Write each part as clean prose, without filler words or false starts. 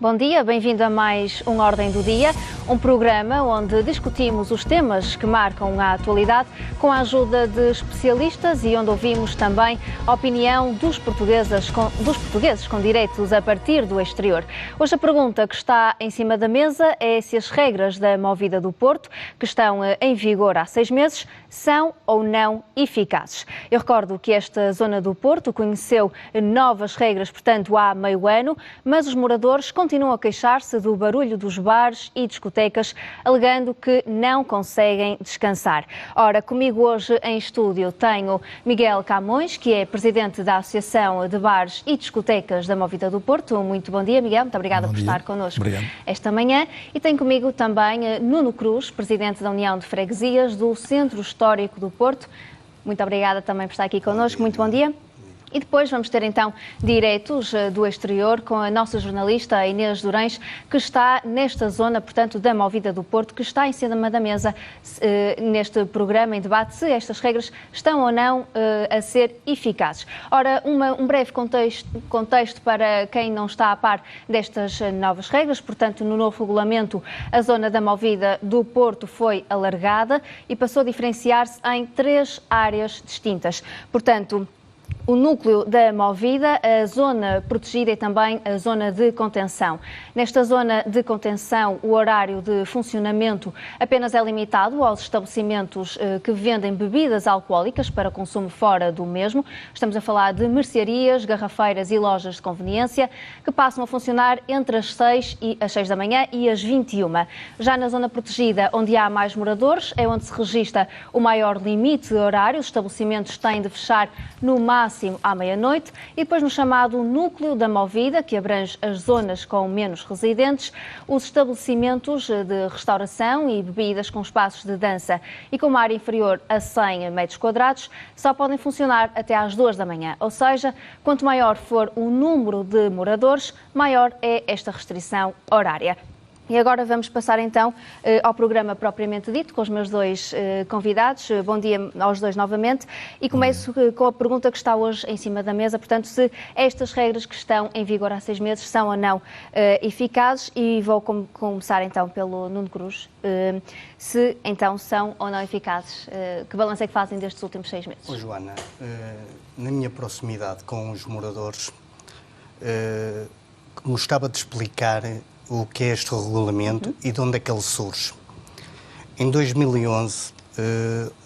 Bom dia, bem-vindo a mais um Ordem do Dia, um programa onde discutimos os temas que marcam a atualidade com a ajuda de especialistas e onde ouvimos também a opinião dos portugueses com direitos a partir do exterior. Hoje a pergunta que está em cima da mesa é se as regras da Movida do Porto, que estão em vigor há 6 meses, são ou não eficazes. Eu recordo que esta zona do Porto conheceu novas regras, portanto, há meio ano, mas os moradores continuam a queixar-se do barulho dos bares e discotecas, alegando que não conseguem descansar. Ora, comigo hoje em estúdio tenho Miguel Camões, que é presidente da Associação de Bares e Discotecas da Movida do Porto. Muito bom dia, Miguel. Muito obrigada por estar connosco esta manhã. E tenho comigo também Nuno Cruz, presidente da União de Freguesias do Centro Histórico do Porto. Muito obrigada também por estar aqui connosco. Muito bom dia. E depois vamos ter então diretos do exterior com a nossa jornalista Inês Durães, que está nesta zona, portanto, da Movida do Porto, que está em cima da mesa neste programa em debate se estas regras estão ou não a ser eficazes. Ora, um breve contexto para quem não está a par destas novas regras. Portanto, no novo regulamento, a zona da Movida do Porto foi alargada e passou a diferenciar-se em 3 áreas distintas. Portanto, o núcleo da Movida, a zona protegida e também a zona de contenção. Nesta zona de contenção, o horário de funcionamento apenas é limitado aos estabelecimentos que vendem bebidas alcoólicas para consumo fora do mesmo. Estamos a falar de mercearias, garrafeiras e lojas de conveniência que passam a funcionar entre as 6 da manhã e as 21. Já na zona protegida, onde há mais moradores, é onde se registra o maior limite de horário. Os estabelecimentos têm de fechar no máximo à meia-noite, e depois no chamado núcleo da Movida, que abrange as zonas com menos residentes, os estabelecimentos de restauração e bebidas com espaços de dança e com uma área inferior a 100 metros quadrados só podem funcionar até às 2 da manhã. Ou seja, quanto maior for o número de moradores, maior é esta restrição horária. E agora vamos passar então ao programa propriamente dito, com os meus 2 convidados. Bom dia aos 2 novamente. E começo com a pergunta que está hoje em cima da mesa, portanto, se estas regras que estão em vigor há 6 meses são ou não eficazes. E vou começar então pelo Nuno Cruz. Se então são ou não eficazes. Que balanço é que fazem destes últimos 6 meses? Joana, na minha proximidade com os moradores, gostava de explicar o que é este regulamento e de onde é que ele surge. Em 2011,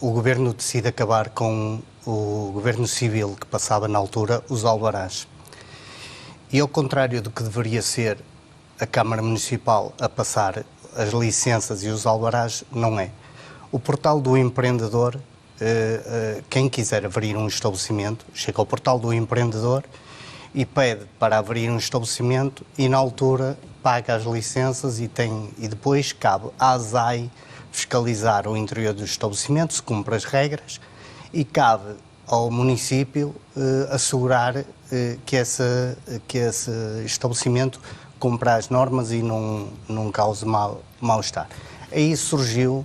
o Governo decide acabar com o Governo Civil que passava na altura, os alvarás. E ao contrário do que deveria ser a Câmara Municipal a passar as licenças e os alvarás, não é. O portal do empreendedor, quem quiser abrir um estabelecimento, chega ao portal do empreendedor e pede para abrir um estabelecimento e na altura paga as licenças e depois cabe à ASAI fiscalizar o interior do estabelecimento, se cumpre as regras, e cabe ao município assegurar que esse estabelecimento cumpra as normas e não cause mal-estar. Aí surgiu,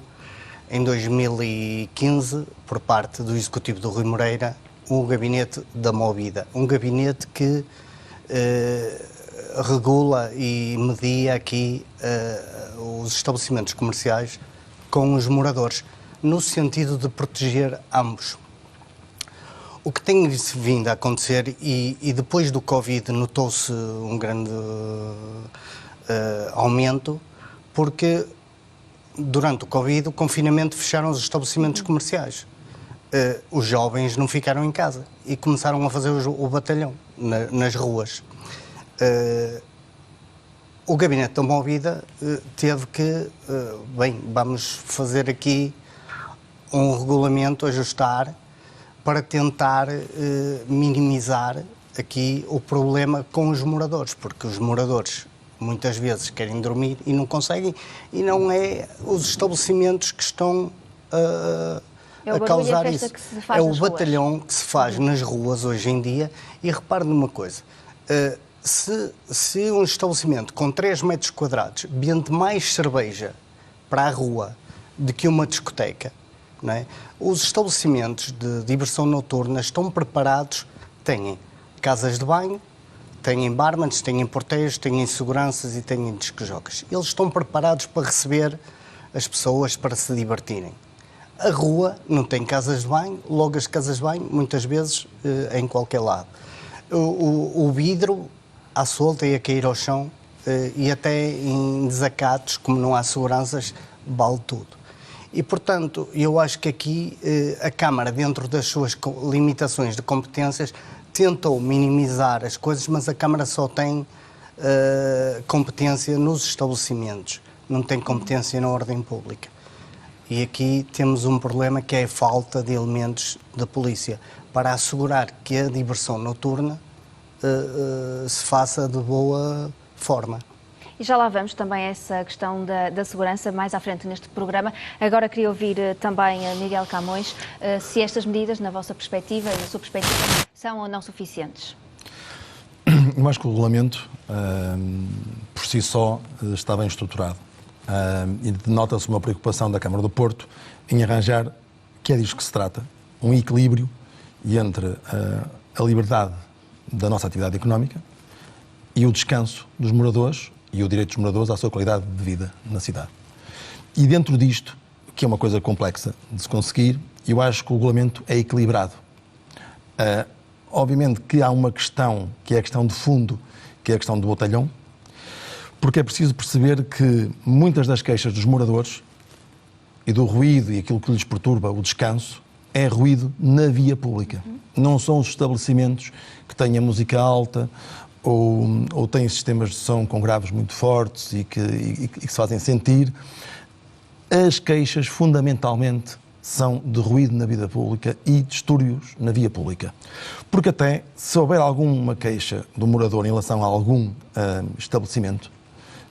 em 2015, por parte do Executivo do Rui Moreira, o Gabinete da Movida, um gabinete que regula e media aqui os estabelecimentos comerciais com os moradores, no sentido de proteger ambos. O que tem vindo a acontecer, e depois do Covid notou-se um grande aumento, porque durante o Covid, o confinamento, fecharam os estabelecimentos comerciais. Os jovens não ficaram em casa e começaram a fazer o batalhão nas ruas. O Gabinete da Movida teve que, vamos fazer aqui um regulamento, ajustar, para tentar minimizar aqui o problema com os moradores, porque os moradores muitas vezes querem dormir e não conseguem, e não é os estabelecimentos que estão a causar isso. É o batalhão que se faz nas ruas hoje em dia. E repare numa coisa, se um estabelecimento com 3 metros quadrados vende mais cerveja para a rua do que uma discoteca, não é? Os estabelecimentos de diversão noturna estão preparados, têm casas de banho, têm barmans, têm porteiros, têm seguranças e têm discjockeys. Eles estão preparados para receber as pessoas para se divertirem. A rua não tem casas de banho, logo as casas de banho, muitas vezes, em qualquer lado. O vidro à solta e a cair ao chão, e até em desacatos, como não há seguranças, vale tudo. E, portanto, eu acho que aqui a Câmara, dentro das suas limitações de competências, tentou minimizar as coisas, mas a Câmara só tem competência nos estabelecimentos, não tem competência na ordem pública. E aqui temos um problema que é a falta de elementos da polícia para assegurar que a diversão noturna se faça de boa forma. E já lá vamos também a essa questão da segurança mais à frente neste programa. Agora queria ouvir também a Miguel Camões se estas medidas, na vossa perspectiva e na sua perspectiva, são ou não suficientes. Eu acho que o regulamento, por si só, está bem estruturado. E denota-se uma preocupação da Câmara do Porto em arranjar, que é disto que se trata, um equilíbrio entre a liberdade da nossa atividade económica e o descanso dos moradores e o direito dos moradores à sua qualidade de vida na cidade. E dentro disto, que é uma coisa complexa de se conseguir, eu acho que o regulamento é equilibrado. Obviamente que há uma questão, que é a questão de fundo, que é a questão do botelhão, porque é preciso perceber que muitas das queixas dos moradores e do ruído e aquilo que lhes perturba o descanso é ruído na via pública. Não são os estabelecimentos que têm a música alta ou têm sistemas de som com graves muito fortes e que se fazem sentir. As queixas, fundamentalmente, são de ruído na vida pública e distúrbios na via pública. Porque até, se houver alguma queixa do morador em relação a algum estabelecimento,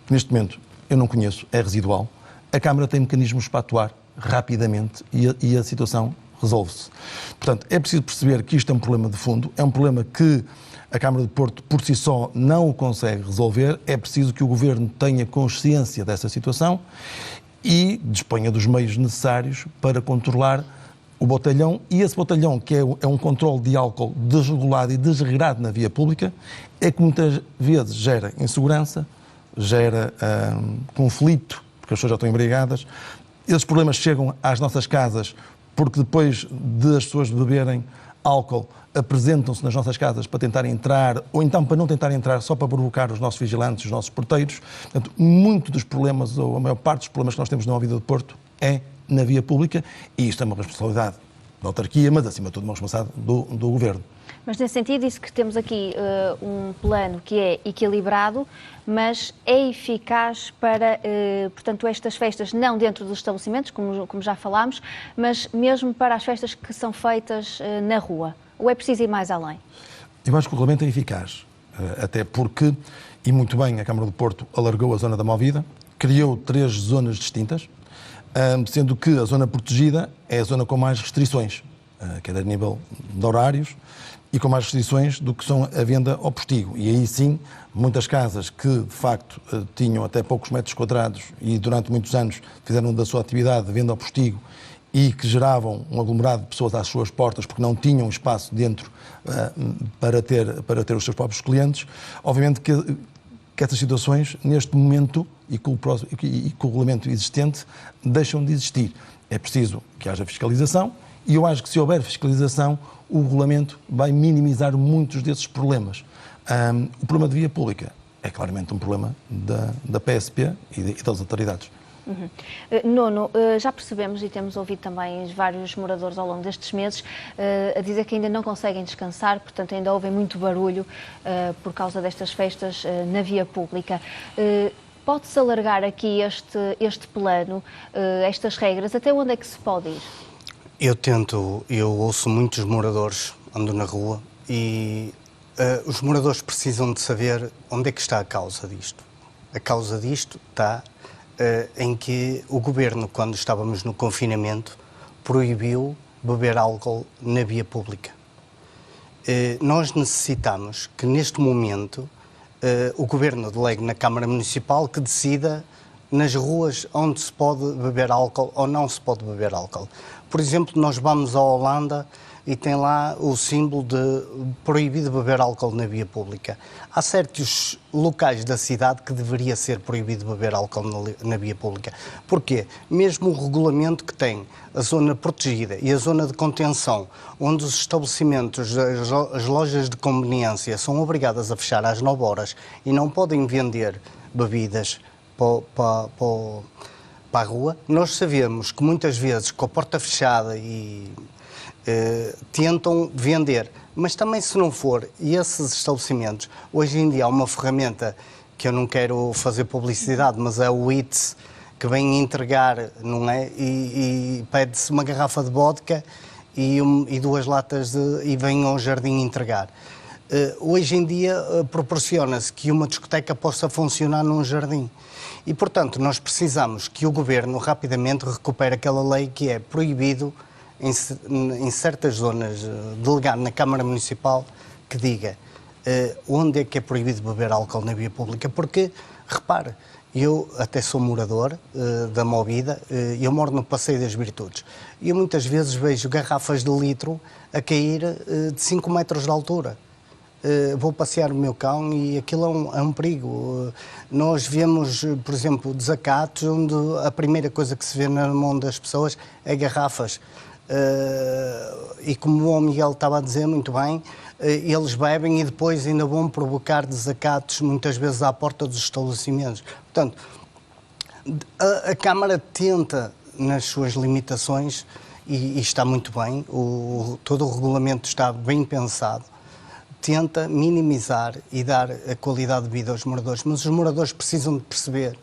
que neste momento eu não conheço, é residual, a Câmara tem mecanismos para atuar rapidamente e a situação resolve-se. Portanto, é preciso perceber que isto é um problema de fundo, é um problema que a Câmara de Porto, por si só, não o consegue resolver. É preciso que o Governo tenha consciência dessa situação e disponha dos meios necessários para controlar o botelhão. E esse botelhão, que é um controle de álcool desregulado e desregrado na via pública, é que muitas vezes gera insegurança, gera conflito, porque as pessoas já estão embriagadas. Esses problemas chegam às nossas casas porque depois de as pessoas beberem álcool, apresentam-se nas nossas casas para tentar entrar, ou então para não tentar entrar, só para provocar os nossos vigilantes, os nossos porteiros. Portanto, muito dos problemas, ou a maior parte dos problemas que nós temos na vida do Porto é na via pública, e isto é uma responsabilidade da autarquia, mas acima de tudo uma responsabilidade do Governo. Mas nesse sentido, disse que temos aqui um plano que é equilibrado, mas é eficaz para, portanto, estas festas, não dentro dos estabelecimentos, como já falámos, mas mesmo para as festas que são feitas na rua. Ou é preciso ir mais além? Eu acho que o regulamento é eficaz, até porque, e muito bem, a Câmara do Porto alargou a zona da Movida, criou 3 zonas distintas, sendo que a zona protegida é a zona com mais restrições, quer a nível de horários, e com mais restrições do que são a venda ao postigo. E aí sim, muitas casas que de facto tinham até poucos metros quadrados e durante muitos anos fizeram da sua atividade de venda ao postigo e que geravam um aglomerado de pessoas às suas portas porque não tinham espaço dentro para ter os seus próprios clientes, obviamente que essas situações, neste momento, e com o regulamento existente, deixam de existir. É preciso que haja fiscalização, e eu acho que se houver fiscalização, o regulamento vai minimizar muitos desses problemas. O problema de via pública é claramente um problema da PSP e das autoridades. Uhum. Nuno, já percebemos e temos ouvido também vários moradores ao longo destes meses a dizer que ainda não conseguem descansar, portanto ainda ouvem muito barulho por causa destas festas na via pública. Pode-se alargar aqui este plano, estas regras, até onde é que se pode ir? Eu ouço muitos moradores, ando na rua e os moradores precisam de saber onde é que está a causa disto. A causa disto está em que o Governo, quando estávamos no confinamento, proibiu beber álcool na via pública. Nós necessitamos que, neste momento, o Governo delegue na Câmara Municipal que decida nas ruas onde se pode beber álcool ou não se pode beber álcool. Por exemplo, nós vamos à Holanda e tem lá o símbolo de proibido beber álcool na via pública. Há certos locais da cidade que deveria ser proibido beber álcool na via pública. Porquê? Mesmo o regulamento que tem a zona protegida e a zona de contenção, onde os estabelecimentos, as lojas de conveniência são obrigadas a fechar às 9 horas e não podem vender bebidas para a rua, nós sabemos que muitas vezes com a porta fechada tentam vender, mas também se não for, e esses estabelecimentos, hoje em dia há uma ferramenta que eu não quero fazer publicidade, mas é o Eats, que vem entregar, não é? E pede-se uma garrafa de vodka e 2 latas e vem ao jardim entregar. Hoje em dia proporciona-se que uma discoteca possa funcionar num jardim. E, portanto, nós precisamos que o Governo rapidamente recupere aquela lei que é proibido em certas zonas, delegar na Câmara Municipal, que diga onde é que é proibido beber álcool na via pública. Porque, repare, eu até sou morador da Movida, eu moro no Passeio das Virtudes, e eu muitas vezes vejo garrafas de litro a cair de 5 metros de altura. Vou passear o meu cão e aquilo é um perigo. Nós vemos, por exemplo, desacatos onde a primeira coisa que se vê na mão das pessoas é garrafas. E como o Miguel estava a dizer muito bem, eles bebem e depois ainda vão provocar desacatos muitas vezes à porta dos estabelecimentos. Portanto, a Câmara tenta, nas suas limitações, e está muito bem, todo o regulamento está bem pensado, tenta minimizar e dar a qualidade de vida aos moradores, mas os moradores precisam de perceber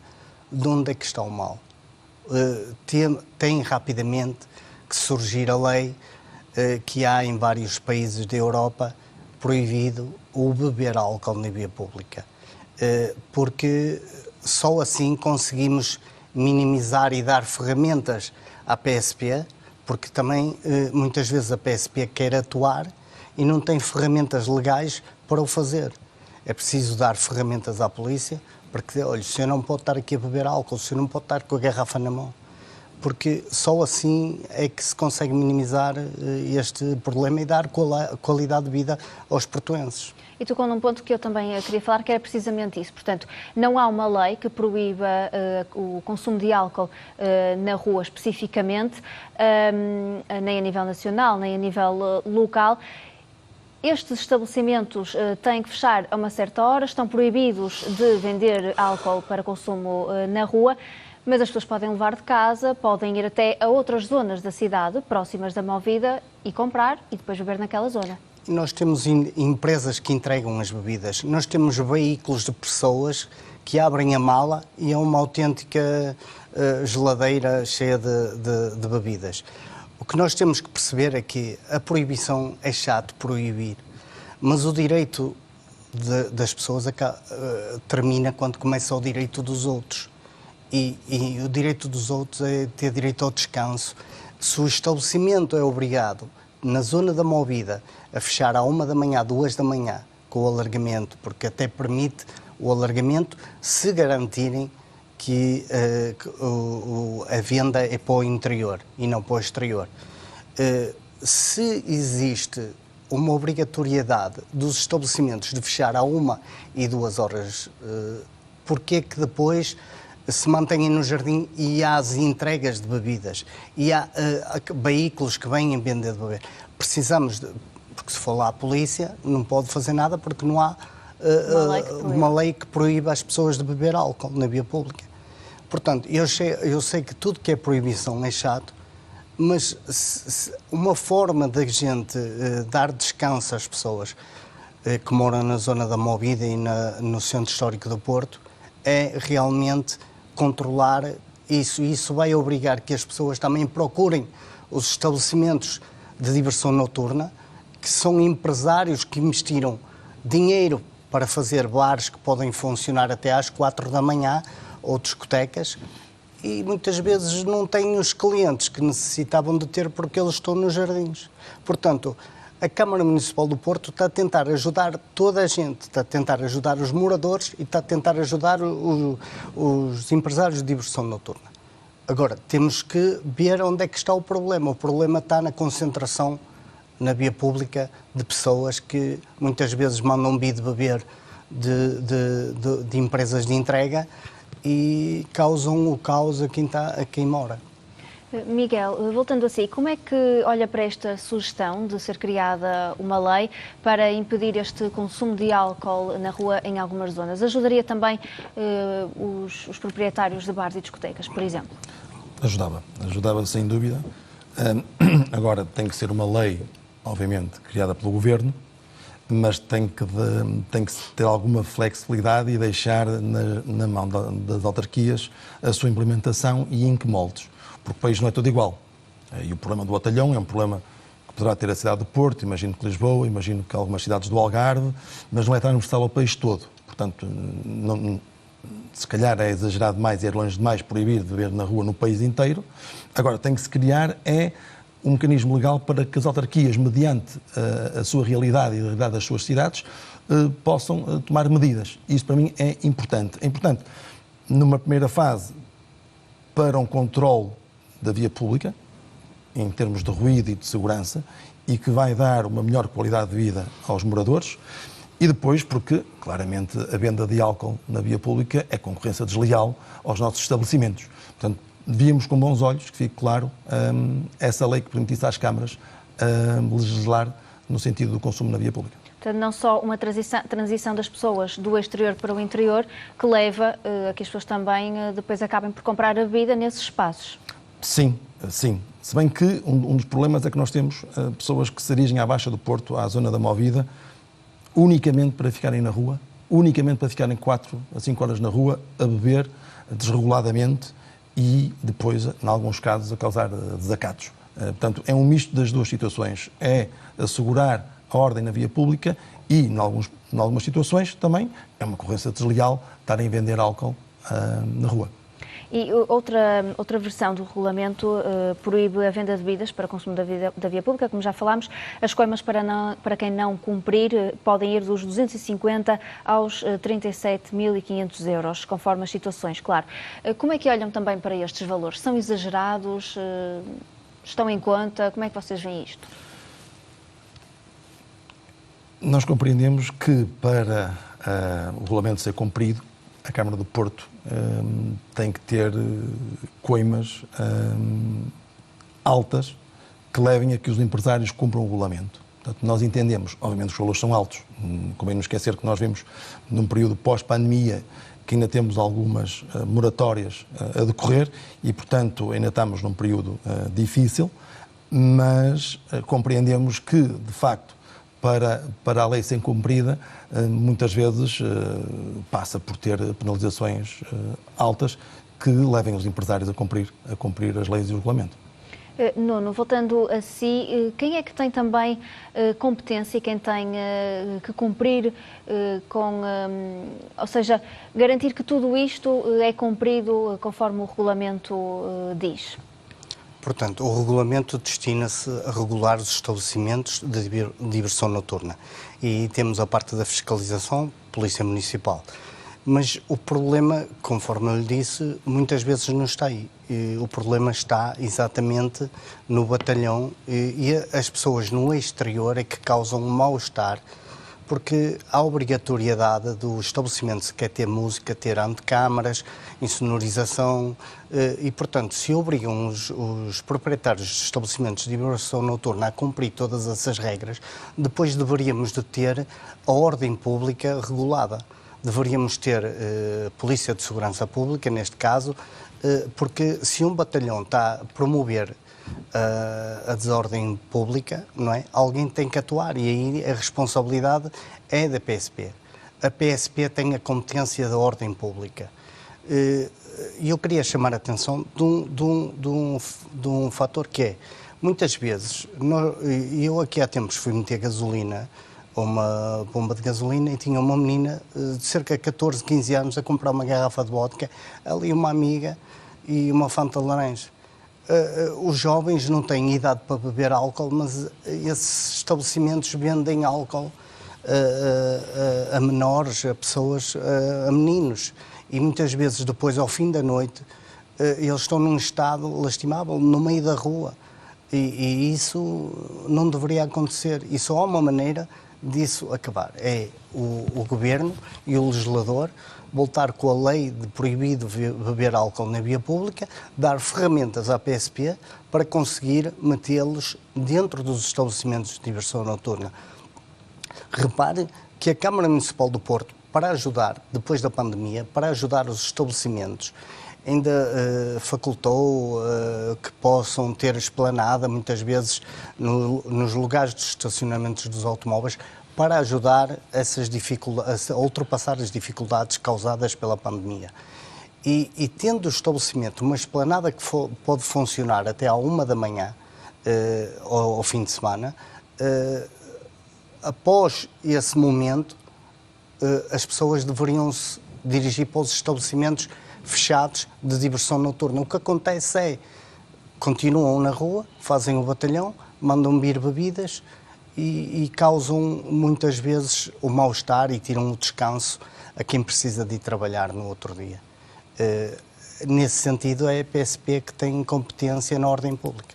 de onde é que está o mal. Tem rapidamente que surgir a lei que há em vários países da Europa proibido o beber álcool na via pública, porque só assim conseguimos minimizar e dar ferramentas à PSP, porque também muitas vezes a PSP quer atuar e não tem ferramentas legais para o fazer. É preciso dar ferramentas à polícia para que, olha, o senhor não pode estar aqui a beber álcool, o senhor não pode estar com a garrafa na mão. Porque só assim é que se consegue minimizar este problema e dar qualidade de vida aos portuenses. E tocou num ponto que eu também queria falar, que era precisamente isso. Portanto, não há uma lei que proíba o consumo de álcool na rua especificamente, nem a nível nacional, nem a nível local. Estes estabelecimentos têm que fechar a uma certa hora, estão proibidos de vender álcool para consumo na rua, mas as pessoas podem levar de casa, podem ir até a outras zonas da cidade, próximas da Movida, e comprar e depois beber naquela zona. Nós temos empresas que entregam as bebidas, nós temos veículos de pessoas que abrem a mala e é uma autêntica geladeira cheia de bebidas. O que nós temos que perceber é que a proibição é chato proibir, mas o direito das pessoas termina quando começa o direito dos outros. E o direito dos outros é ter direito ao descanso. Se o estabelecimento é obrigado, na zona da Movida, a fechar à 1 da manhã, 2 da manhã, com o alargamento, porque até permite o alargamento, se garantirem que a venda é para o interior e não para o exterior. Se existe uma obrigatoriedade dos estabelecimentos de fechar à 1 e 2 horas, porquê que depois se mantêm no jardim e há as entregas de bebidas e há veículos que vêm vender de beber? Precisamos, porque se for lá a polícia, não pode fazer nada porque não há uma lei que proíba as pessoas de beber álcool na via pública. Portanto, eu sei que tudo que é proibição é chato, mas uma forma da gente dar descanso às pessoas que moram na zona da Movida e no Centro Histórico do Porto é realmente controlar isso. E isso vai obrigar que as pessoas também procurem os estabelecimentos de diversão noturna, que são empresários que investiram dinheiro para fazer bares que podem funcionar até às 4 da manhã, ou discotecas, e muitas vezes não têm os clientes que necessitavam de ter porque eles estão nos jardins. Portanto, a Câmara Municipal do Porto está a tentar ajudar toda a gente, está a tentar ajudar os moradores e está a tentar ajudar os empresários de diversão noturna. Agora, temos que ver onde é que está o problema. O problema está na concentração na via pública de pessoas que muitas vezes mandam vir de beber de empresas de entrega e causam o caos a quem mora. Miguel, voltando a si, como é que olha para esta sugestão de ser criada uma lei para impedir este consumo de álcool na rua em algumas zonas? Ajudaria também os proprietários de bares e discotecas, por exemplo? Ajudava sem dúvida. Agora tem que ser uma lei, obviamente, criada pelo Governo, mas tem que ter alguma flexibilidade e deixar na mão das autarquias a sua implementação e em que moldes. Porque o país não é todo igual. E o problema do batalhão é um problema que poderá ter a cidade do Porto, imagino que Lisboa, imagino que algumas cidades do Algarve, mas não é transversal ao país todo. Portanto, se calhar é exagerado demais e é longe demais proibir de beber na rua no país inteiro. Agora, tem que se criar um mecanismo legal para que as autarquias, mediante a sua realidade e a realidade das suas cidades, possam tomar medidas. Isso, para mim, é importante. É importante, numa primeira fase, para um controle da via pública, em termos de ruído e de segurança, e que vai dar uma melhor qualidade de vida aos moradores, e depois porque, claramente, a venda de álcool na via pública é concorrência desleal aos nossos estabelecimentos. Portanto, víamos com bons olhos, que fique claro, essa lei que permitisse às câmaras legislar no sentido do consumo na via pública. Portanto, não só uma transição das pessoas do exterior para o interior, que leva a que as pessoas também depois acabem por comprar a bebida nesses espaços. Sim. Se bem que um dos problemas é que nós temos pessoas que se dirigem à Baixa do Porto, à zona da Movida, unicamente para ficarem na rua, unicamente para ficarem 4 a 5 horas na rua, a beber desreguladamente e depois, em alguns casos, a causar desacatos. Portanto, é um misto das duas situações. É assegurar a ordem na via pública e, em algumas situações, também é uma concorrência desleal estarem a vender álcool na rua. E outra versão do regulamento proíbe a venda de bebidas para consumo da via pública, como já falámos. As coimas para quem não cumprir podem ir dos 250 aos 37.500 euros, conforme as situações, claro. Como é que olham também para estes valores? São exagerados? Estão em conta? Como é que vocês veem isto? Nós compreendemos que para o regulamento ser cumprido, a Câmara do Porto tem que ter coimas altas que levem a que os empresários cumpram o regulamento. Portanto, nós entendemos, obviamente os valores são altos, convém não esquecer que nós vimos num período pós-pandemia que ainda temos algumas moratórias a decorrer e, portanto, ainda estamos num período difícil, mas compreendemos que, de facto, para a lei ser cumprida, muitas vezes passa por ter penalizações altas que levem os empresários a cumprir as leis e o regulamento. Nuno, voltando a si, quem é que tem também competência e quem tem que cumprir ou seja, garantir que tudo isto é cumprido conforme o regulamento diz? Portanto, o regulamento destina-se a regular os estabelecimentos de diversão noturna e temos a parte da fiscalização, Polícia Municipal. Mas o problema, conforme eu lhe disse, muitas vezes não está aí. O problema está exatamente no batalhão e as pessoas no exterior é que causam um mal-estar, porque há obrigatoriedade do estabelecimento, se quer ter música, ter antecâmaras, insonorização e, portanto, se obrigam os proprietários de estabelecimentos de diversão noturna a cumprir todas essas regras, depois deveríamos de ter a ordem pública regulada. Deveríamos ter Polícia de Segurança Pública, neste caso, porque se um batalhão está a promover a desordem pública, não é? Alguém tem que atuar e aí a responsabilidade é da PSP. A PSP tem a competência da ordem pública. E eu queria chamar a atenção de um fator que é, muitas vezes, eu aqui há tempos fui meter gasolina a uma bomba de gasolina e tinha uma menina de cerca de 14, 15 anos a comprar uma garrafa de vodka, ali uma amiga e uma Fanta de laranja. Os jovens não têm idade para beber álcool, mas esses estabelecimentos vendem álcool a menores, a pessoas, a meninos. E muitas vezes depois, ao fim da noite, eles estão num estado lastimável, no meio da rua. E isso não deveria acontecer. E só há uma maneira disso acabar. É o Governo e o legislador voltar com a lei de proibido beber álcool na via pública, dar ferramentas à PSP para conseguir metê-los dentro dos estabelecimentos de diversão noturna. Repare que a Câmara Municipal do Porto, para ajudar, depois da pandemia, para ajudar os estabelecimentos, ainda facultou que possam ter esplanada, muitas vezes, nos lugares de estacionamentos dos automóveis, para ajudar a ultrapassar as dificuldades causadas pela pandemia. E tendo o estabelecimento uma esplanada que pode funcionar até à 1 da manhã, ao fim de semana, após esse momento, as pessoas deveriam se dirigir para os estabelecimentos fechados de diversão noturna. O que acontece é, continuam na rua, fazem o batalhão, mandam vir bebidas e causam muitas vezes o mal-estar e tiram o descanso a quem precisa de ir trabalhar no outro dia. Nesse sentido, é a PSP que tem competência na ordem pública.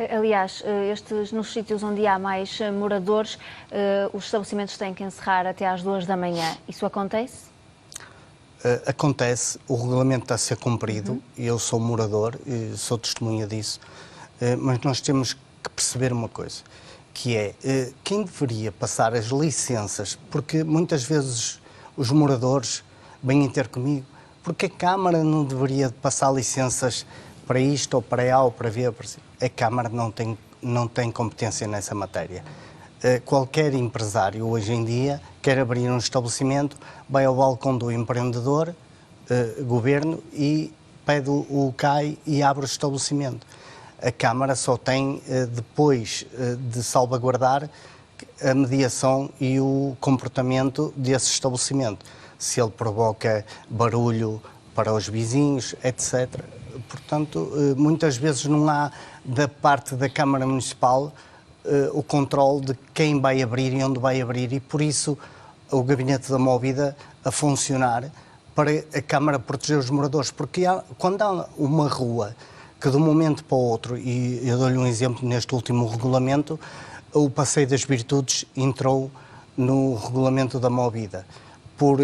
Aliás, nos sítios onde há mais moradores, os estabelecimentos têm que encerrar até às 2 da manhã. Isso acontece? Acontece, o regulamento está a ser cumprido, e eu sou morador, sou testemunha disso, mas nós temos que perceber uma coisa, que é quem deveria passar as licenças, porque muitas vezes os moradores vêm ter comigo, porque a Câmara não deveria passar licenças para isto ou para A ou para V? A Câmara não tem competência nessa matéria. Qualquer empresário hoje em dia quer abrir um estabelecimento, vai ao balcão do empreendedor, governo, e pede o CAI e abre o estabelecimento. A Câmara só tem, depois de salvaguardar, a mediação e o comportamento desse estabelecimento. Se ele provoca barulho para os vizinhos, etc. Portanto, muitas vezes não há, da parte da Câmara Municipal, o controle de quem vai abrir e onde vai abrir, e por isso o Gabinete da Movida a funcionar para a Câmara proteger os moradores, porque quando há uma rua que de um momento para o outro, e eu dou-lhe um exemplo neste último regulamento, o Passeio das Virtudes entrou no regulamento da Movida por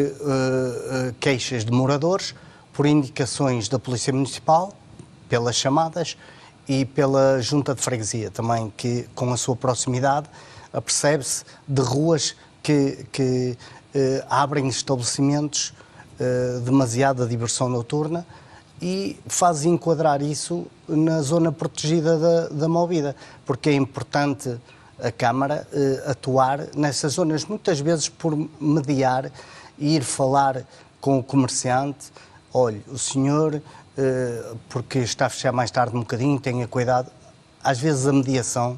queixas de moradores, por indicações da Polícia Municipal, pelas chamadas, e pela Junta de Freguesia também, que com a sua proximidade apercebe-se de ruas que abrem estabelecimentos demasiada diversão noturna e faz enquadrar isso na zona protegida da Movida, porque é importante a Câmara atuar nessas zonas, muitas vezes por mediar e ir falar com o comerciante. Olha, o senhor, porque está a fechar mais tarde um bocadinho, tenha cuidado. Às vezes a mediação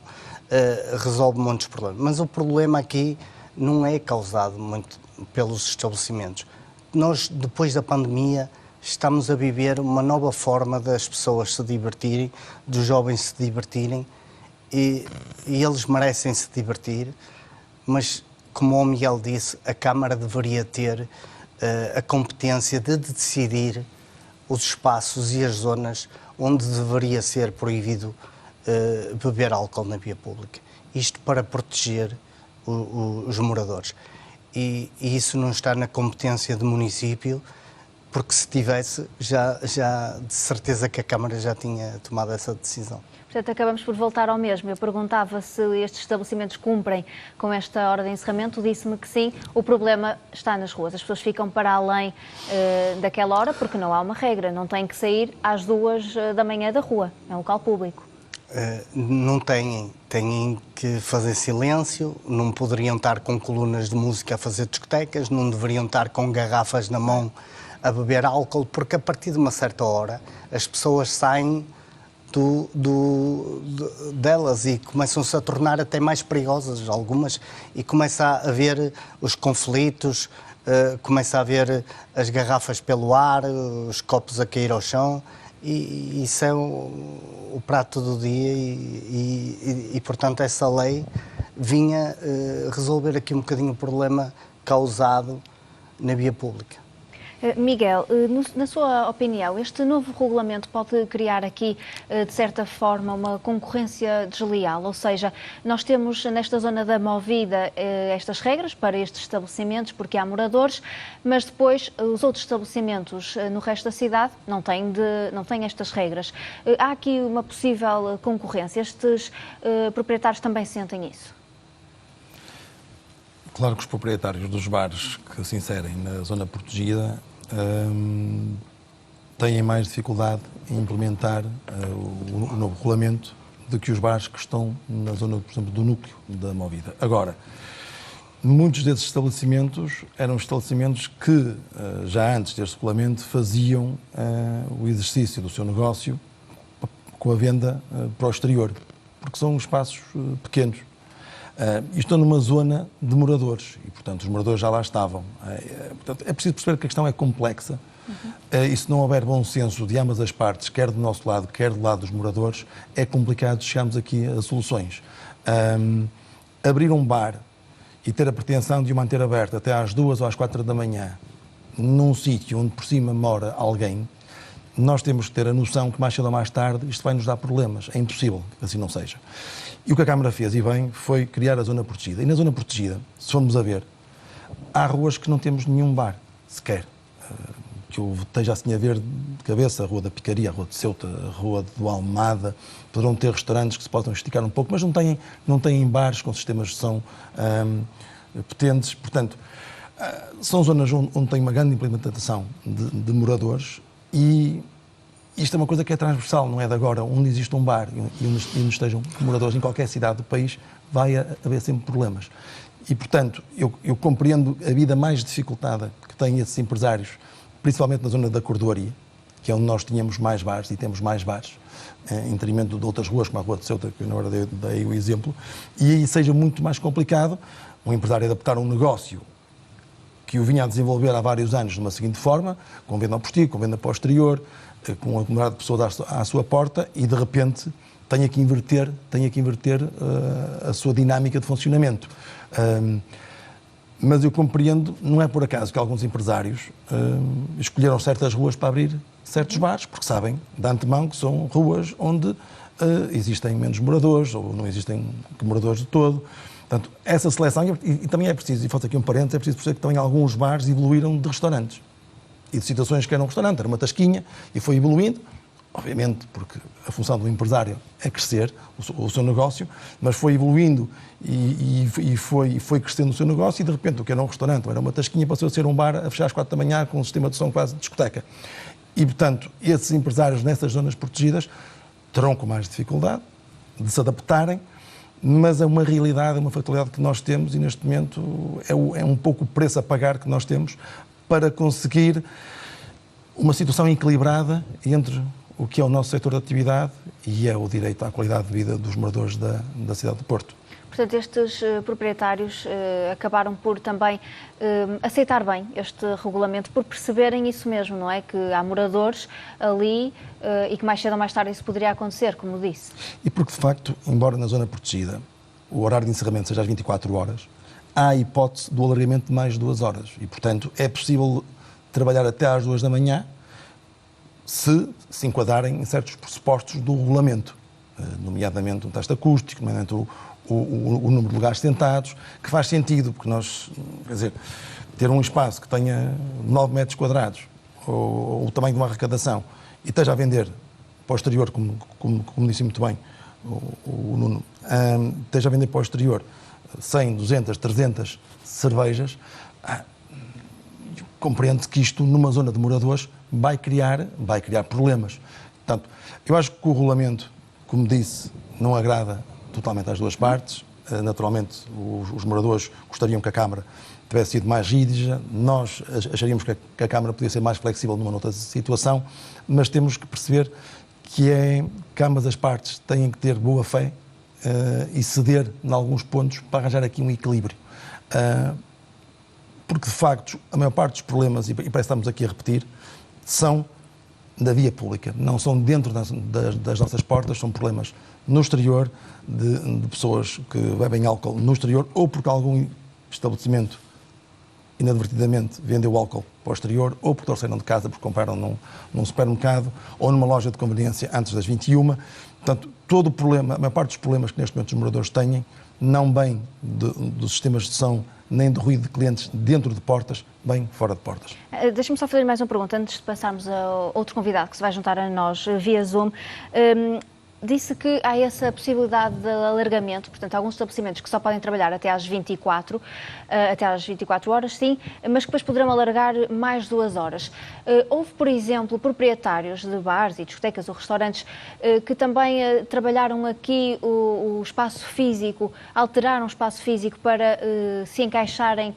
resolve muitos problemas, mas o problema aqui não é causado muito pelos estabelecimentos. Nós, depois da pandemia, estamos a viver uma nova forma das pessoas se divertirem, dos jovens se divertirem, e eles merecem se divertir, mas, como o Miguel disse, a Câmara deveria ter a competência de decidir os espaços e as zonas onde deveria ser proibido beber álcool na via pública. Isto para proteger os moradores. E isso não está na competência do município, porque se tivesse, já de certeza que a Câmara já tinha tomado essa decisão. Portanto, acabamos por voltar ao mesmo. Eu perguntava se estes estabelecimentos cumprem com esta hora de encerramento, disse-me que sim. O problema está nas ruas. As pessoas ficam para além daquela hora porque não há uma regra. Não têm que sair às 2 da manhã da rua. É um local público. Não têm que fazer silêncio, não poderiam estar com colunas de música a fazer discotecas, não deveriam estar com garrafas na mão a beber álcool, porque a partir de uma certa hora as pessoas saem delas e começam-se a tornar até mais perigosas, algumas, e começa a haver os conflitos, começa a haver as garrafas pelo ar, os copos a cair ao chão, e isso é o prato do dia e, portanto, essa lei vinha resolver aqui um bocadinho o problema causado na via pública. Miguel, na sua opinião, este novo regulamento pode criar aqui, de certa forma, uma concorrência desleal? Ou seja, nós temos nesta zona da Movida estas regras para estes estabelecimentos, porque há moradores, mas depois os outros estabelecimentos no resto da cidade não têm estas regras. Há aqui uma possível concorrência? Estes proprietários também sentem isso? Claro que os proprietários dos bares que se inserem na zona protegida têm mais dificuldade em implementar o novo regulamento do que os bares que estão na zona, por exemplo, do núcleo da Movida. Agora, muitos desses estabelecimentos eram estabelecimentos que, já antes deste regulamento, faziam o exercício do seu negócio com a venda para o exterior, porque são espaços pequenos. E estão numa zona de moradores e, portanto, os moradores já lá estavam. Portanto, é preciso perceber que a questão é complexa e se não houver bom senso de ambas as partes, quer do nosso lado, quer do lado dos moradores, é complicado chegarmos aqui a soluções. Abrir um bar e ter a pretensão de o manter aberto até às 2 ou às 4 da manhã, num sítio onde por cima mora alguém, nós temos que ter a noção que mais cedo ou mais tarde isto vai nos dar problemas. É impossível que assim não seja. E o que a Câmara fez, e bem, foi criar a zona protegida. E na zona protegida, se formos a ver, há ruas que não temos nenhum bar, sequer. Que eu esteja assim a ver de cabeça, a Rua da Picaria, a Rua de Ceuta, a Rua do Almada, poderão ter restaurantes que se possam esticar um pouco, mas não têm bares com sistemas de som potentes. Portanto, são zonas onde tem uma grande implementação de moradores e isto é uma coisa que é transversal, não é de agora. Onde existe um bar e onde estejam moradores em qualquer cidade do país, vai haver sempre problemas. E, portanto, eu compreendo a vida mais dificultada que têm esses empresários, principalmente na zona da Cordoaria, que é onde nós tínhamos mais bares e temos mais bares, em detrimento de outras ruas, como a Rua de Ceuta, que na hora dei o exemplo, e aí seja muito mais complicado um empresário adaptar um negócio que o vinha a desenvolver há vários anos de uma seguinte forma, com venda ao postigo, com venda para o exterior, com uma comunidade de pessoas à sua porta e, de repente, tenha que inverter a sua dinâmica de funcionamento. Mas eu compreendo, não é por acaso que alguns empresários escolheram certas ruas para abrir certos bares, porque sabem de antemão que são ruas onde existem menos moradores ou não existem moradores de todo. Portanto, essa seleção, e também é preciso, e faço aqui um parênteses, é preciso perceber que também alguns bares evoluíram de restaurantes. E de situações que era um restaurante, era uma tasquinha, e foi evoluindo, obviamente, porque a função do empresário é crescer o seu negócio, mas foi evoluindo e foi crescendo o seu negócio e, de repente, o que era um restaurante ou era uma tasquinha passou a ser um bar a fechar às 4 da manhã com um sistema de som quase de discoteca. E, portanto, esses empresários nessas zonas protegidas terão com mais dificuldade de se adaptarem, mas é uma realidade, é uma fatalidade que nós temos e, neste momento, é um pouco o preço a pagar que nós temos para conseguir uma situação equilibrada entre o que é o nosso setor de atividade e é o direito à qualidade de vida dos moradores da cidade do Porto. Portanto, estes proprietários acabaram por também aceitar bem este regulamento, por perceberem isso mesmo, não é? Que há moradores ali e que mais cedo ou mais tarde isso poderia acontecer, como disse. E porque, de facto, embora na zona protegida o horário de encerramento seja às 24 horas, há a hipótese do alargamento de mais 2 horas e, portanto, é possível trabalhar até às 2 da manhã se enquadrarem em certos pressupostos do regulamento, nomeadamente um teste acústico, nomeadamente o número de lugares sentados, que faz sentido, porque nós, quer dizer, ter um espaço que tenha 9 metros quadrados, ou o tamanho de uma arrecadação, e esteja a vender para o exterior, como disse muito bem o Nuno, esteja a vender para o exterior 100, 200, 300 cervejas, compreende que isto, numa zona de moradores, vai criar problemas. Portanto, eu acho que o regulamento, como disse, não agrada totalmente às duas partes. Naturalmente, os moradores gostariam que a Câmara tivesse sido mais rígida, nós acharíamos que a Câmara podia ser mais flexível numa outra situação, mas temos que perceber que ambas as partes têm que ter boa fé e ceder em alguns pontos para arranjar aqui um equilíbrio. Porque, de facto, a maior parte dos problemas, e parece que estamos aqui a repetir, são da via pública, não são dentro das nossas portas, são problemas no exterior, de pessoas que bebem álcool no exterior, ou porque algum estabelecimento inadvertidamente vendeu álcool para o exterior, ou porque saíram de casa porque compraram num supermercado ou numa loja de conveniência antes das 21. Portanto, todo o problema, a maior parte dos problemas que neste momento os moradores têm, não bem dos sistemas de som, nem de ruído de clientes dentro de portas, bem fora de portas. Deixa-me só fazer mais uma pergunta, antes de passarmos a outro convidado que se vai juntar a nós via Zoom. Disse que há essa possibilidade de alargamento, portanto, alguns estabelecimentos que só podem trabalhar até às 24 horas, sim, mas que depois poderão alargar mais 2 horas. Houve, por exemplo, proprietários de bares e discotecas ou restaurantes que também trabalharam aqui o espaço físico, alteraram o espaço físico para se encaixarem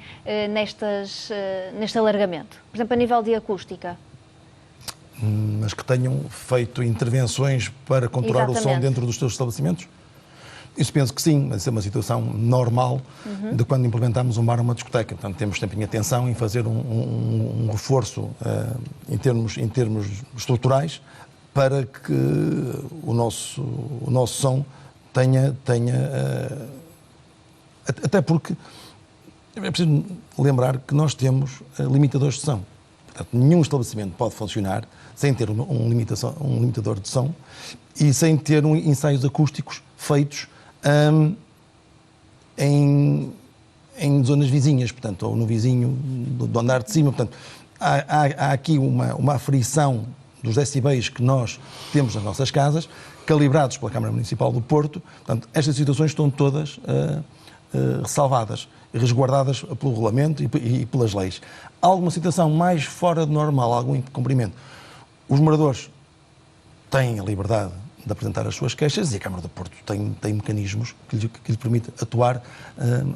neste alargamento. Por exemplo, a nível de acústica. Mas que tenham feito intervenções para controlar o som dentro dos seus estabelecimentos? Isso penso que sim, mas isso é uma situação normal de quando implementamos um bar ou uma discoteca. Portanto, temos sempre em atenção em fazer um reforço em termos estruturais para que o nosso som tenha até porque é preciso lembrar que nós temos limitadores de som. Portanto, nenhum estabelecimento pode funcionar sem ter um limitador de som e sem ter ensaios acústicos feitos em zonas vizinhas, portanto, ou no vizinho do andar de cima. Portanto, há aqui uma aferição dos decibéis que nós temos nas nossas casas, calibrados pela Câmara Municipal do Porto. Portanto, estas situações estão todas ressalvadas e resguardadas pelo regulamento e pelas leis. Há alguma situação mais fora do normal, algum incumprimento? Os moradores têm a liberdade de apresentar as suas queixas e a Câmara do Porto tem mecanismos que lhe permitem atuar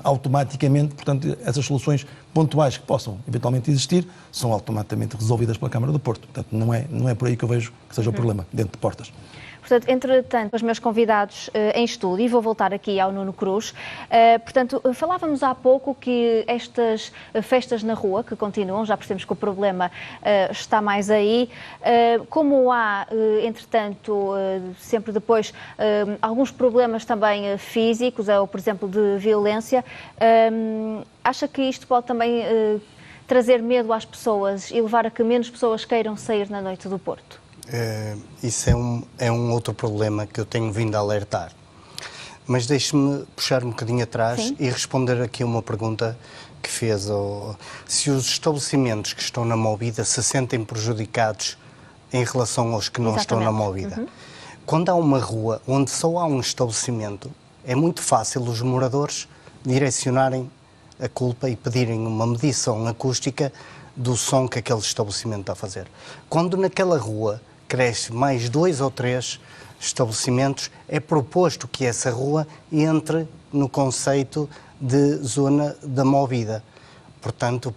automaticamente. Portanto, essas soluções pontuais que possam eventualmente existir são automaticamente resolvidas pela Câmara do Porto. Portanto, não é por aí que eu vejo que seja o problema, dentro de portas. Portanto, entretanto, os meus convidados em estúdio, e vou voltar aqui ao Nuno Cruz, portanto, falávamos há pouco que estas festas na rua, que continuam, já percebemos que o problema está mais aí, como há, entretanto, sempre depois, alguns problemas também físicos, ou, por exemplo, de violência, acha que isto pode também trazer medo às pessoas e levar a que menos pessoas queiram sair na noite do Porto? Isso é um outro problema que eu tenho vindo a alertar. Mas deixe-me puxar um bocadinho atrás Sim. e responder aqui a uma pergunta que fez. Se os estabelecimentos que estão na Movida se sentem prejudicados em relação aos que não estão na Movida. Quando há uma rua onde só há um estabelecimento, é muito fácil os moradores direcionarem a culpa e pedirem uma medição acústica do som que aquele estabelecimento está a fazer. Quando naquela rua cresce mais 2 ou 3 estabelecimentos, é proposto que essa rua entre no conceito de zona da Movida. Portanto,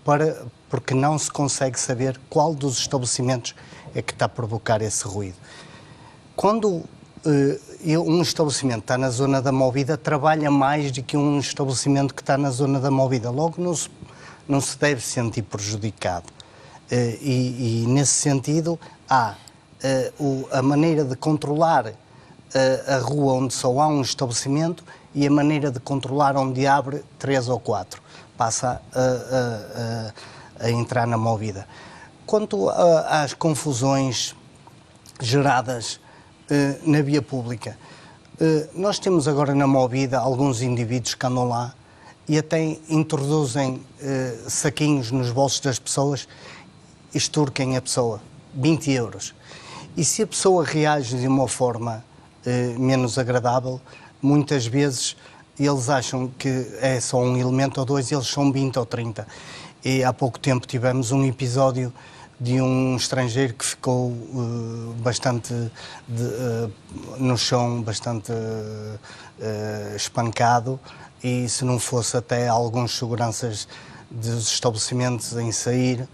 porque não se consegue saber qual dos estabelecimentos é que está a provocar esse ruído. Quando um estabelecimento está na zona da Movida, trabalha mais do que um estabelecimento que está na zona da Movida. Logo, não se deve sentir prejudicado. E nesse sentido, há a maneira de controlar a rua onde só há um estabelecimento e a maneira de controlar onde abre 3 ou 4. Passa a entrar na Movida. Quanto às confusões geradas na via pública, nós temos agora na Movida alguns indivíduos que andam lá e até introduzem saquinhos nos bolsos das pessoas e extorquem a pessoa, 20 euros. E se a pessoa reage de uma forma menos agradável, muitas vezes eles acham que é só um elemento ou 2, eles são 20 ou 30. E há pouco tempo tivemos um episódio de um estrangeiro que ficou bastante no chão, bastante espancado, e se não fosse até alguns seguranças dos estabelecimentos em sair.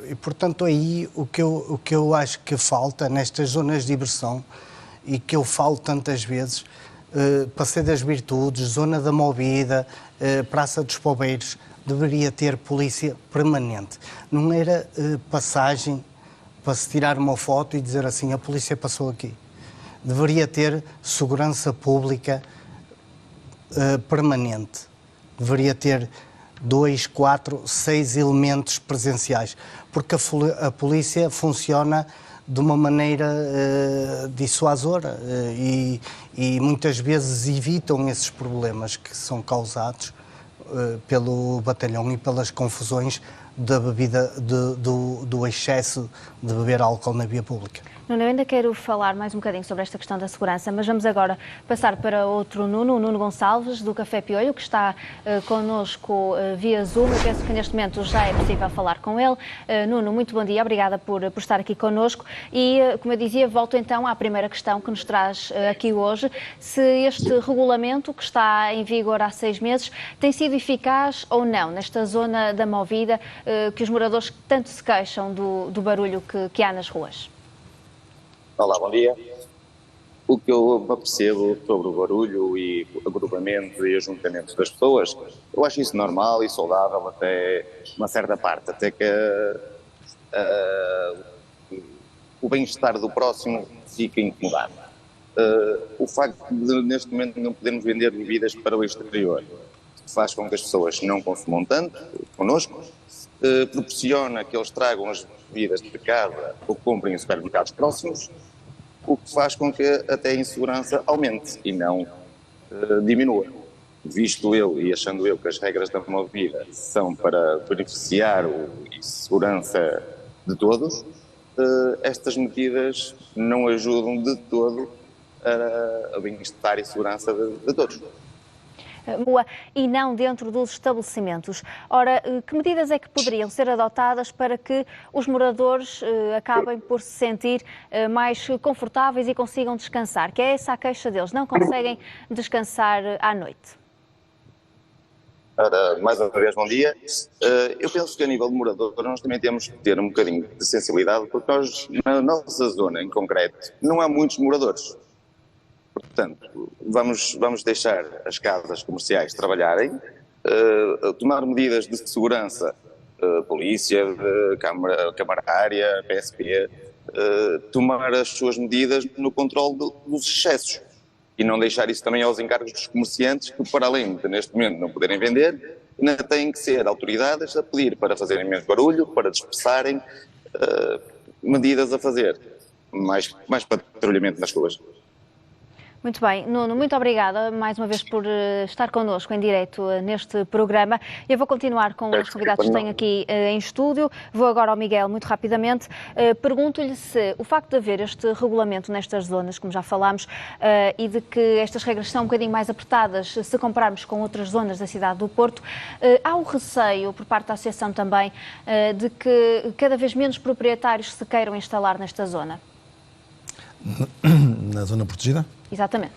E, portanto, aí o que eu acho que falta nestas zonas de diversão, e que eu falo tantas vezes, Passeio das Virtudes, Zona da Movida, Praça dos Poveiros, deveria ter polícia permanente. Não era passagem para se tirar uma foto e dizer assim, a polícia passou aqui. Deveria ter segurança pública permanente. Deveria ter 2, 4, 6 elementos presenciais, porque a polícia funciona de uma maneira dissuasora e muitas vezes evitam esses problemas que são causados pelo batalhão e pelas confusões da bebida, do excesso de beber álcool na via pública. Nuno, eu ainda quero falar mais um bocadinho sobre esta questão da segurança, mas vamos agora passar para outro Nuno, o Nuno Gonçalves, do Café Piolho, que está connosco via Zoom. Eu penso que neste momento já é possível falar com ele. Nuno, muito bom dia, obrigada por estar aqui connosco. E, como eu dizia, volto então à primeira questão que nos traz aqui hoje. Se este regulamento, que está em vigor há 6 meses, tem sido eficaz ou não nesta zona da Movida, que os moradores tanto se queixam do barulho que há nas ruas? Olá, bom dia. O que eu percebo sobre o barulho e o agrupamento e ajuntamento das pessoas, eu acho isso normal e saudável até uma certa parte, até que o bem-estar do próximo fica incomodado. O facto de, neste momento, não podermos vender bebidas para o exterior faz com que as pessoas não consumam tanto connosco, proporciona que eles tragam as bebidas de casa ou comprem em supermercados próximos, o que faz com que até a insegurança aumente e não diminua. Visto eu e achando eu que as regras da Movida são para beneficiar a segurança de todos, estas medidas não ajudam de todo a bem-estar e segurança de todos. E não dentro dos estabelecimentos. Ora, que medidas é que poderiam ser adotadas para que os moradores acabem por se sentir mais confortáveis e consigam descansar? Que é essa a queixa deles, não conseguem descansar à noite. Ora, mais uma vez, bom dia. Eu penso que a nível de morador nós também temos que ter um bocadinho de sensibilidade, porque nós, na nossa zona em concreto, não há muitos moradores. Portanto, vamos deixar as casas comerciais trabalharem, tomar medidas de segurança, polícia, camarária, PSP, tomar as suas medidas no controle dos excessos e não deixar isso também aos encargos dos comerciantes que, para além de neste momento não poderem vender, ainda têm que ser autoridades a pedir para fazerem menos barulho, para dispersarem, medidas a fazer, mais patrulhamento nas ruas. Muito bem. Nuno, muito obrigada mais uma vez por estar connosco em direto neste programa. Eu vou continuar com os convidados que tenho aqui em estúdio. Vou agora ao Miguel, muito rapidamente. Pergunto-lhe se o facto de haver este regulamento nestas zonas, como já falámos, e de que estas regras são um bocadinho mais apertadas se compararmos com outras zonas da cidade do Porto, há o receio, por parte da Associação também, de que cada vez menos proprietários se queiram instalar nesta zona? Na zona protegida? Exatamente.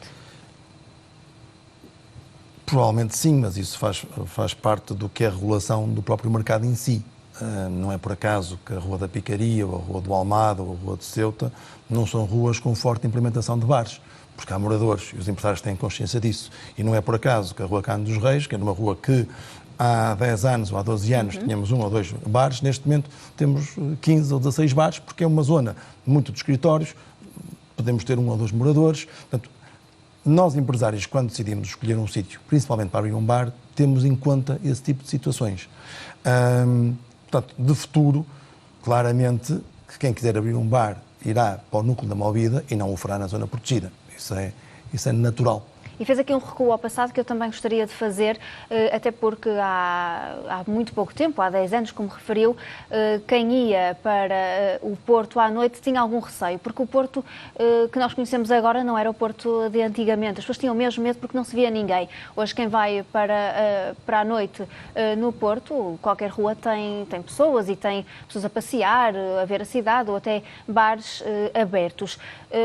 Provavelmente sim, mas isso faz parte do que é a regulação do próprio mercado em si. Não é por acaso que a Rua da Picaria, ou a Rua do Almada, ou a Rua de Ceuta, não são ruas com forte implementação de bares, porque há moradores e os empresários têm consciência disso. E não é por acaso que a Rua Cândido dos Reis, que é numa rua que há 10 anos ou há 12 anos tínhamos 1 ou 2 bares, neste momento temos 15 ou 16 bares, porque é uma zona muito de escritórios, podemos ter 1 ou 2 moradores. Portanto, nós, empresários, quando decidimos escolher um sítio, principalmente para abrir um bar, temos em conta esse tipo de situações. Portanto, de futuro, claramente, que quem quiser abrir um bar irá para o núcleo da Movida e não o fará na zona protegida. Isso é natural. E fez aqui um recuo ao passado que eu também gostaria de fazer, até porque há muito pouco tempo, há 10 anos, como referiu, quem ia para o Porto à noite tinha algum receio, porque o Porto que nós conhecemos agora não era o Porto de antigamente. As pessoas tinham mesmo medo porque não se via ninguém. Hoje quem vai para a noite no Porto, qualquer rua tem pessoas e tem pessoas a passear, a ver a cidade ou até bares abertos.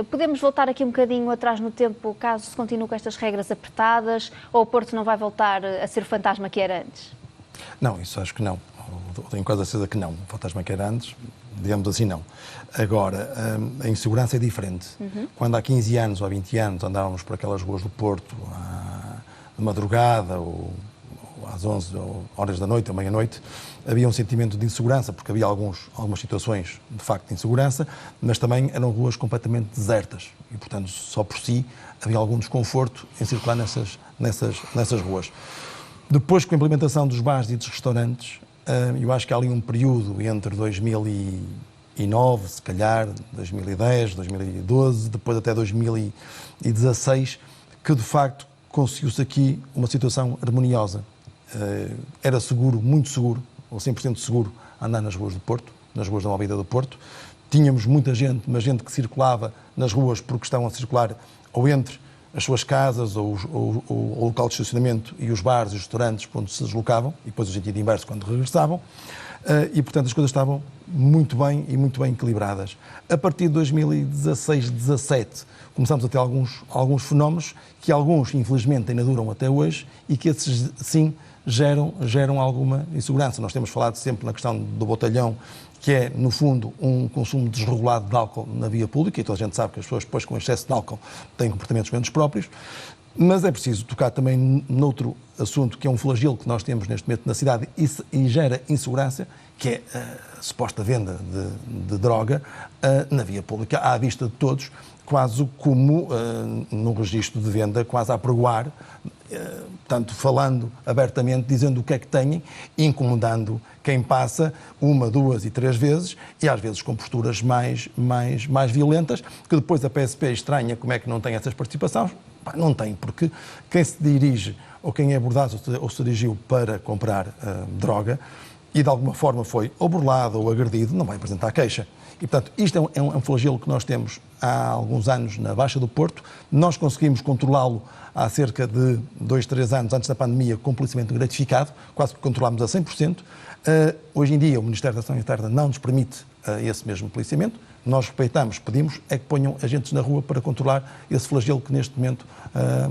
Podemos voltar aqui um bocadinho atrás no tempo, caso se continue com estas regras apertadas, ou o Porto não vai voltar a ser o fantasma que era antes? Não, isso acho que não. Tenho quase a certeza que não. O fantasma que era antes, digamos assim, não. Agora, a insegurança é diferente. Quando há 15 anos ou há 20 anos andávamos por aquelas ruas do Porto de madrugada ou às 11 horas da noite ou meia-noite, havia um sentimento de insegurança, porque havia algumas situações de facto de insegurança, mas também eram ruas completamente desertas e, portanto, só por si havia algum desconforto em circular nessas ruas. Depois, com a implementação dos bares e dos restaurantes, eu acho que há ali um período entre 2009, se calhar, 2010, 2012, depois até 2016, que de facto conseguiu-se aqui uma situação harmoniosa. Era seguro, muito seguro, ou 100% seguro, andar nas ruas do Porto, nas ruas da Movida do Porto. Tínhamos muita gente, mas gente que circulava nas ruas porque estavam a circular ou entre as suas casas ou o local de estacionamento e os bares e os restaurantes por onde se deslocavam, e depois a gente ia de inverso quando regressavam, e portanto as coisas estavam muito bem e muito bem equilibradas. A partir de 2016, 2017, começamos a ter alguns fenómenos que alguns, infelizmente, ainda duram até hoje e que esses, sim, geram alguma insegurança. Nós temos falado sempre na questão do botelhão, que é, no fundo, um consumo desregulado de álcool na via pública, e toda a gente sabe que as pessoas, depois, com excesso de álcool, têm comportamentos menos próprios, mas é preciso tocar também noutro assunto, que é um flagelo que nós temos neste momento na cidade e gera insegurança, que é a suposta venda de droga na via pública, à vista de todos, quase como num registro de venda, quase a apregoar, portanto, falando abertamente, dizendo o que é que têm, incomodando quem passa uma, duas e três vezes, e às vezes com posturas mais violentas, que depois a PSP estranha como é que não tem essas participações. Não tem, porque quem se dirige ou quem é abordado ou se dirigiu para comprar droga e de alguma forma foi ou burlado ou agredido, não vai apresentar queixa. E, portanto, isto é um flagelo que nós temos há alguns anos na Baixa do Porto. Nós conseguimos controlá-lo há cerca de 2, 3 anos antes da pandemia com policiamento gratificado, quase que controlámos a 100%. Hoje em dia o Ministério da Ação Interna não nos permite esse mesmo policiamento. Nós respeitamos, pedimos, é que ponham agentes na rua para controlar esse flagelo que neste momento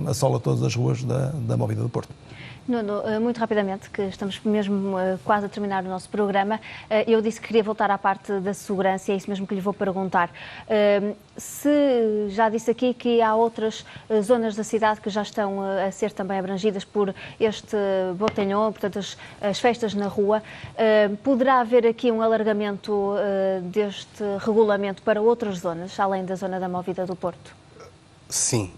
assola todas as ruas da Movida do Porto. Nuno, muito rapidamente, que estamos mesmo quase a terminar o nosso programa, eu disse que queria voltar à parte da segurança e é isso mesmo que lhe vou perguntar. Se já disse aqui que há outras zonas da cidade que já estão a ser também abrangidas por este botelhão, portanto as festas na rua, poderá haver aqui um alargamento deste regulamento para outras zonas, além da zona da Movida do Porto? Sim.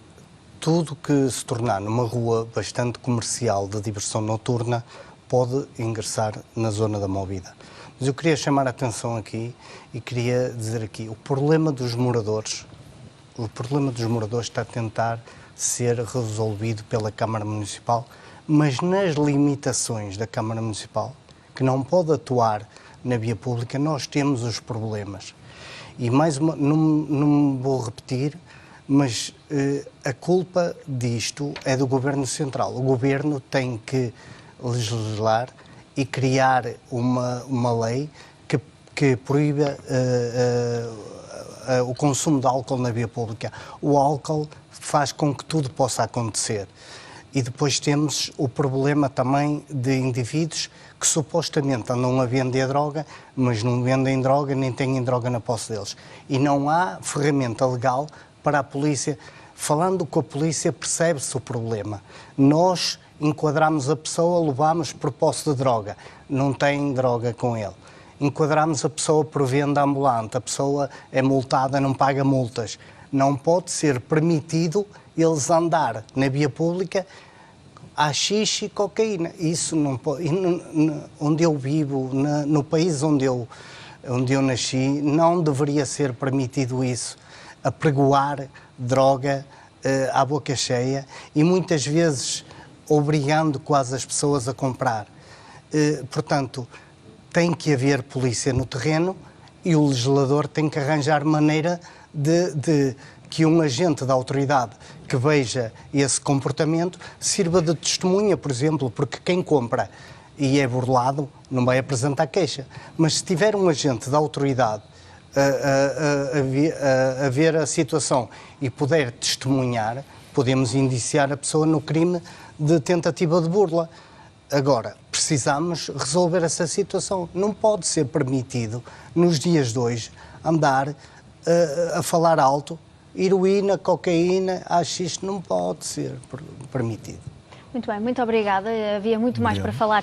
Tudo que se tornar numa rua bastante comercial de diversão noturna pode ingressar na zona da Movida. Mas eu queria chamar a atenção aqui e queria dizer aqui, o problema dos moradores está a tentar ser resolvido pela Câmara Municipal, mas nas limitações da Câmara Municipal, que não pode atuar na via pública, nós temos os problemas. E mais uma, não vou repetir, mas a culpa disto é do Governo Central. O Governo tem que legislar e criar uma lei que proíba o consumo de álcool na via pública. O álcool faz com que tudo possa acontecer. E depois temos o problema também de indivíduos que supostamente andam a vender droga, mas não vendem droga nem têm droga na posse deles. E não há ferramenta legal para a polícia. Falando com a polícia, percebe-se o problema. Nós enquadramos a pessoa, levamos por posse de droga, não tem droga com ele. Enquadramos a pessoa por venda ambulante, a pessoa é multada, não paga multas. Não pode ser permitido eles andar na via pública a xixi e cocaína. Isso não pode. Onde eu vivo, no país onde eu nasci, não deveria ser permitido isso. Apregoar droga à boca cheia e muitas vezes obrigando quase as pessoas a comprar. Portanto, tem que haver polícia no terreno e o legislador tem que arranjar maneira de que um agente da autoridade que veja esse comportamento sirva de testemunha, por exemplo, porque quem compra e é burlado não vai apresentar queixa. Mas se tiver um agente da autoridade a ver a situação e puder testemunhar, podemos indiciar a pessoa no crime de tentativa de burla. Agora, precisamos resolver essa situação. Não pode ser permitido, nos dias de hoje, andar a falar alto. Heroína, cocaína, haxixe, não pode ser permitido. Muito bem, muito obrigada. Havia muito mais para falar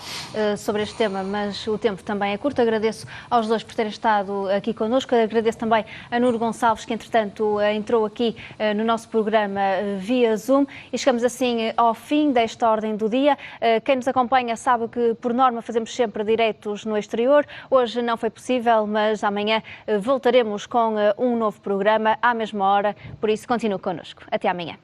sobre este tema, mas o tempo também é curto. Agradeço aos dois por terem estado aqui connosco. Agradeço também a Nuno Gonçalves, que entretanto entrou aqui no nosso programa via Zoom. E chegamos assim ao fim desta ordem do dia. Quem nos acompanha sabe que, por norma, fazemos sempre diretos no exterior. Hoje não foi possível, mas amanhã voltaremos com um novo programa à mesma hora. Por isso, continue connosco. Até amanhã.